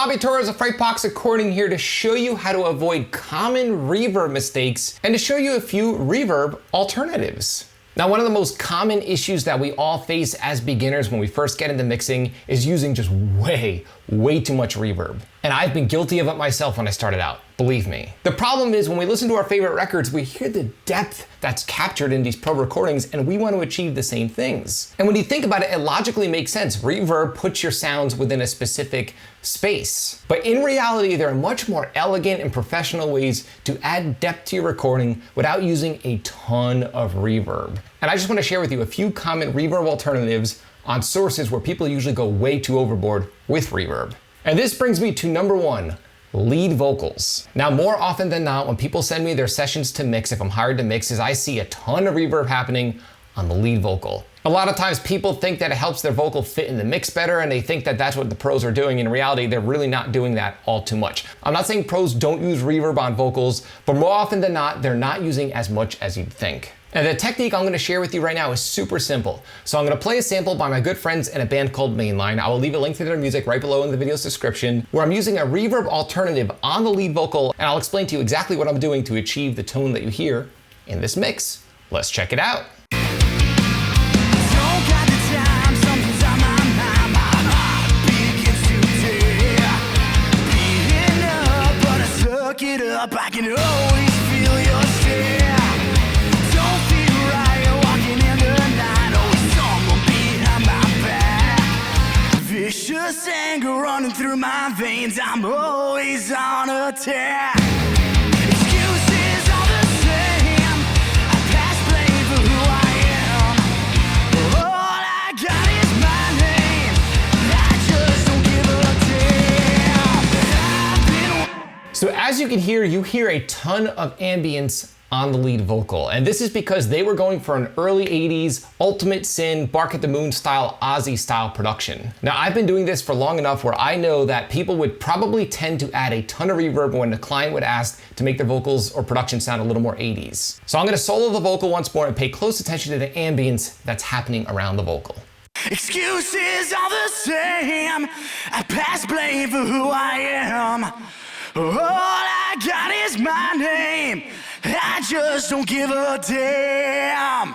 Bobby Torres of Frightbox Recording here to show you how to avoid common reverb mistakes and to show you a few reverb alternatives. Now, one of the most common issues that we all face as beginners when we first get into mixing is using just way too much reverb. And I've been guilty of it myself when I started out, believe me. The problem is when we listen to our favorite records, we hear the depth that's captured in these pro recordings and we want to achieve the same things. And when you think about it, it logically makes sense. Reverb puts your sounds within a specific space. But in reality, there are much more elegant and professional ways to add depth to your recording without using a ton of reverb. And I just want to share with you a few common reverb alternatives on sources where people usually go way too overboard with reverb. And this brings me to number one, lead vocals. Now, more often than not, when people send me their sessions to mix, if I'm hired to mix, is I see a ton of reverb happening on the lead vocal. A lot of times people think that it helps their vocal fit in the mix better and they think that that's what the pros are doing. In reality, they're really not doing that all too much. I'm not saying pros don't use reverb on vocals, but more often than not, they're not using as much as you'd think. And the technique I'm gonna share with you right now is super simple. So I'm gonna play a sample by my good friends in a band called Mainline. I will leave a link to their music right below in the video's description, where I'm using a reverb alternative on the lead vocal, and I'll explain to you exactly what I'm doing to achieve the tone that you hear in this mix. Let's check it out. I can always feel your stare. Don't feel right, you're walking in the night. Always someone behind my back. Vicious anger running through my veins. I'm always on attack. Excuses are the same. I pass blame for who I am. All I got is my name. I just don't give a damn. So as you can hear, you hear a ton of ambience on the lead vocal. And this is because they were going for an early 80s Ultimate Sin, Bark at the Moon style, Ozzy style production. Now, I've been doing this for long enough where I know that people would probably tend to add a ton of reverb when the client would ask to make their vocals or production sound a little more 80s. So I'm gonna solo the vocal once more and pay close attention to the ambience that's happening around the vocal. Excuses are the same. I pass blame for who I am. All I got is my name. I just don't give a damn.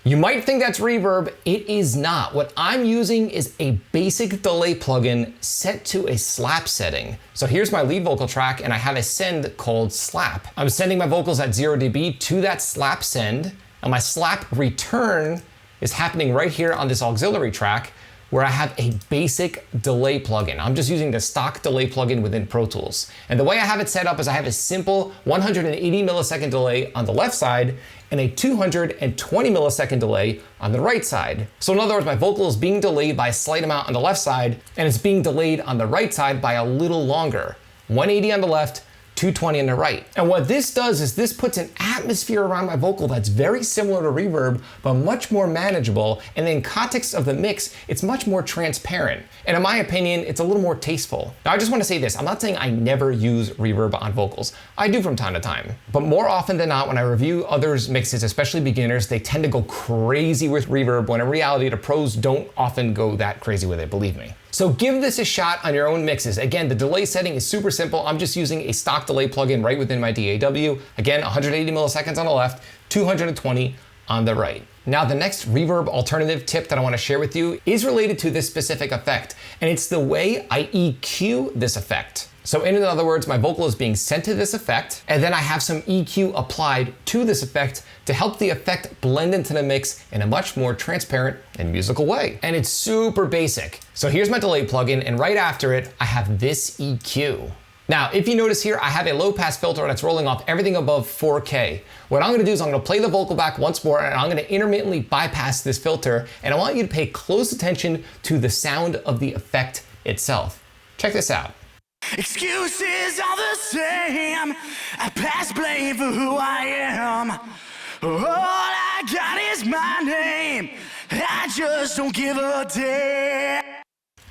You might think that's reverb. It is not. What I'm using is a basic delay plugin set to a slap setting. So here's my lead vocal track and I have a send called slap. I'm sending my vocals at 0 dB to that slap send, and my slap return is happening right here on this auxiliary track where I have a basic delay plugin. I'm just using the stock delay plugin within Pro Tools. And the way I have it set up is I have a simple 180 millisecond delay on the left side and a 220 millisecond delay on the right side. So in other words, my vocal is being delayed by a slight amount on the left side and it's being delayed on the right side by a little longer. 180 on the left, 220 on the right. And what this does is this puts an atmosphere around my vocal that's very similar to reverb, but much more manageable. And in context of the mix, it's much more transparent. And in my opinion, it's a little more tasteful. Now, I just want to say this. I'm not saying I never use reverb on vocals. I do from time to time. But more often than not, when I review others' mixes, especially beginners, they tend to go crazy with reverb, when in reality, the pros don't often go that crazy with it, believe me. So give this a shot on your own mixes. Again, the delay setting is super simple. I'm just using a stock delay plugin right within my DAW. Again, 180 milliseconds on the left, 220 on the right. Now, the next reverb alternative tip that I want to share with you is related to this specific effect, and it's the way I EQ this effect. So in other words, my vocal is being sent to this effect, and then I have some EQ applied to this effect to help the effect blend into the mix in a much more transparent and musical way. And it's super basic. So here's my delay plugin, and right after it, I have this EQ. Now, if you notice here, I have a low pass filter that's rolling off everything above 4K. What I'm gonna do is I'm gonna play the vocal back once more and I'm gonna intermittently bypass this filter, and I want you to pay close attention to the sound of the effect itself. Check this out. Excuses are the same. I pass blame for who I am. All I got is my name. I just don't give a damn.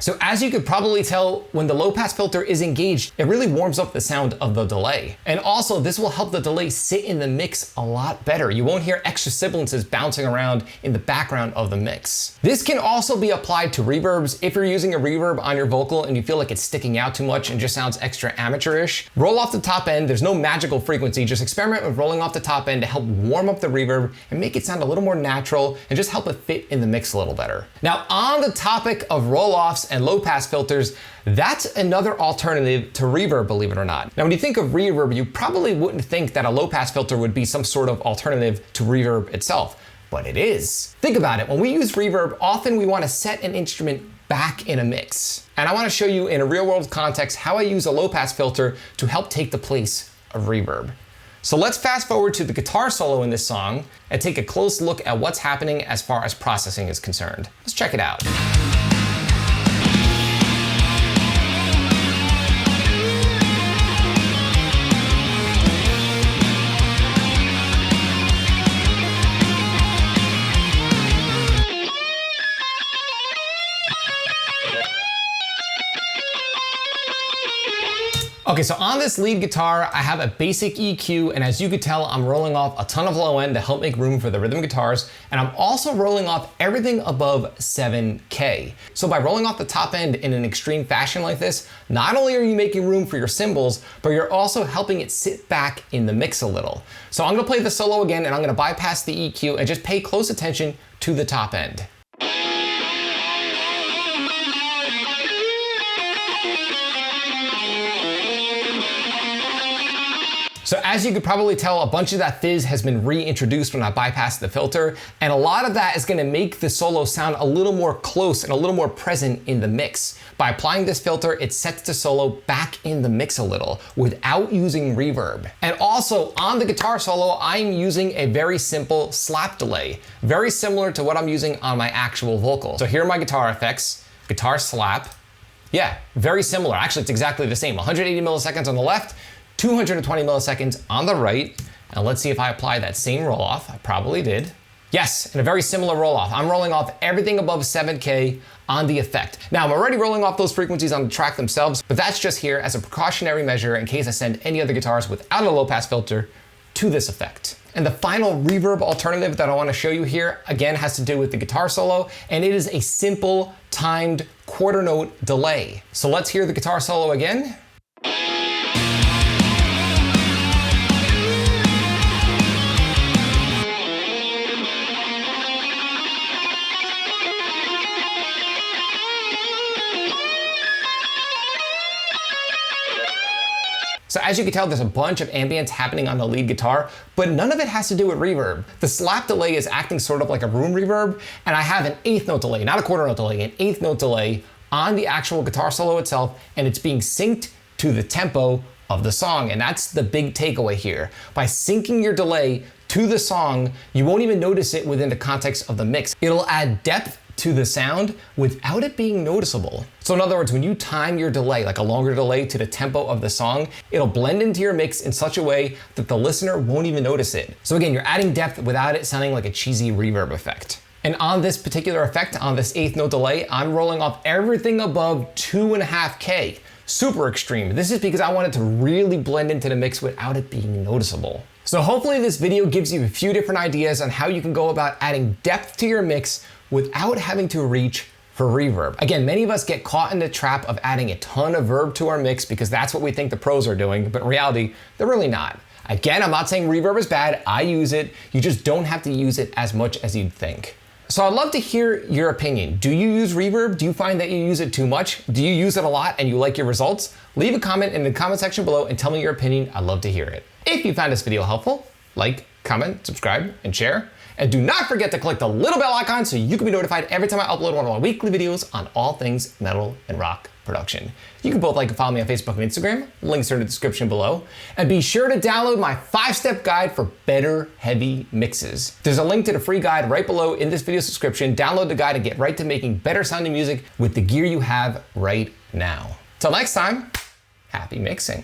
So as you could probably tell, when the low pass filter is engaged, it really warms up the sound of the delay. And also this will help the delay sit in the mix a lot better. You won't hear extra sibilances bouncing around in the background of the mix. This can also be applied to reverbs. If you're using a reverb on your vocal and you feel like it's sticking out too much and just sounds extra amateurish, roll off the top end. There's no magical frequency, just experiment with rolling off the top end to help warm up the reverb and make it sound a little more natural and just help it fit in the mix a little better. Now, on the topic of roll-offs and low pass filters, that's another alternative to reverb, believe it or not. Now, when you think of reverb, you probably wouldn't think that a low pass filter would be some sort of alternative to reverb itself, but it is. Think about it, when we use reverb, often we want to set an instrument back in a mix. And I want to show you in a real world context how I use a low pass filter to help take the place of reverb. So let's fast forward to the guitar solo in this song and take a close look at what's happening as far as processing is concerned. Let's check it out. Okay, so on this lead guitar, I have a basic EQ, and as you could tell, I'm rolling off a ton of low end to help make room for the rhythm guitars, and I'm also rolling off everything above 7K. So by rolling off the top end in an extreme fashion like this, not only are you making room for your cymbals, but you're also helping it sit back in the mix a little. So I'm gonna play the solo again, and I'm gonna bypass the EQ and just pay close attention to the top end. So as you could probably tell, a bunch of that fizz has been reintroduced when I bypassed the filter, and a lot of that is gonna make the solo sound a little more close and a little more present in the mix. By applying this filter, it sets the solo back in the mix a little without using reverb. And also on the guitar solo, I'm using a very simple slap delay, very similar to what I'm using on my actual vocal. So here are my guitar effects, guitar slap. Yeah, very similar. Actually, it's exactly the same. 180 milliseconds on the left, 220 milliseconds on the right. And let's see if I apply that same roll off. I probably did. Yes, and a very similar roll off. I'm rolling off everything above 7K on the effect. Now, I'm already rolling off those frequencies on the track themselves, but that's just here as a precautionary measure in case I send any other guitars without a low pass filter to this effect. And the final reverb alternative that I want to show you here, again, has to do with the guitar solo, and it is a simple timed quarter note delay. So let's hear the guitar solo again. So as you can tell, there's a bunch of ambience happening on the lead guitar, but none of it has to do with reverb. The slap delay is acting sort of like a room reverb, and I have an eighth note delay, not a quarter note delay, an eighth note delay on the actual guitar solo itself, and it's being synced to the tempo of the song. And that's the big takeaway here. By syncing your delay to the song, you won't even notice it within the context of the mix. It'll add depth to the sound without it being noticeable. So in other words, when you time your delay, like a longer delay to the tempo of the song, it'll blend into your mix in such a way that the listener won't even notice it. So again, you're adding depth without it sounding like a cheesy reverb effect. And on this particular effect, on this eighth note delay, I'm rolling off everything above 2.5K. Super extreme. This is because I want it to really blend into the mix without it being noticeable. So hopefully this video gives you a few different ideas on how you can go about adding depth to your mix without having to reach for reverb. Again, many of us get caught in the trap of adding a ton of verb to our mix because that's what we think the pros are doing, but in reality, they're really not. Again, I'm not saying reverb is bad, I use it, you just don't have to use it as much as you'd think. So I'd love to hear your opinion. Do you use reverb? Do you find that you use it too much? Do you use it a lot and you like your results? Leave a comment in the comment section below and tell me your opinion. I'd love to hear it. If you found this video helpful, like, comment, subscribe, and share. And do not forget to click the little bell icon so you can be notified every time I upload one of my weekly videos on all things metal and rock production. You can both like and follow me on Facebook and Instagram. Links are in the description below. And be sure to download my 5-step guide for better heavy mixes. There's a link to the free guide right below in this video's description. Download the guide and get right to making better sounding music with the gear you have right now. Till next time, happy mixing.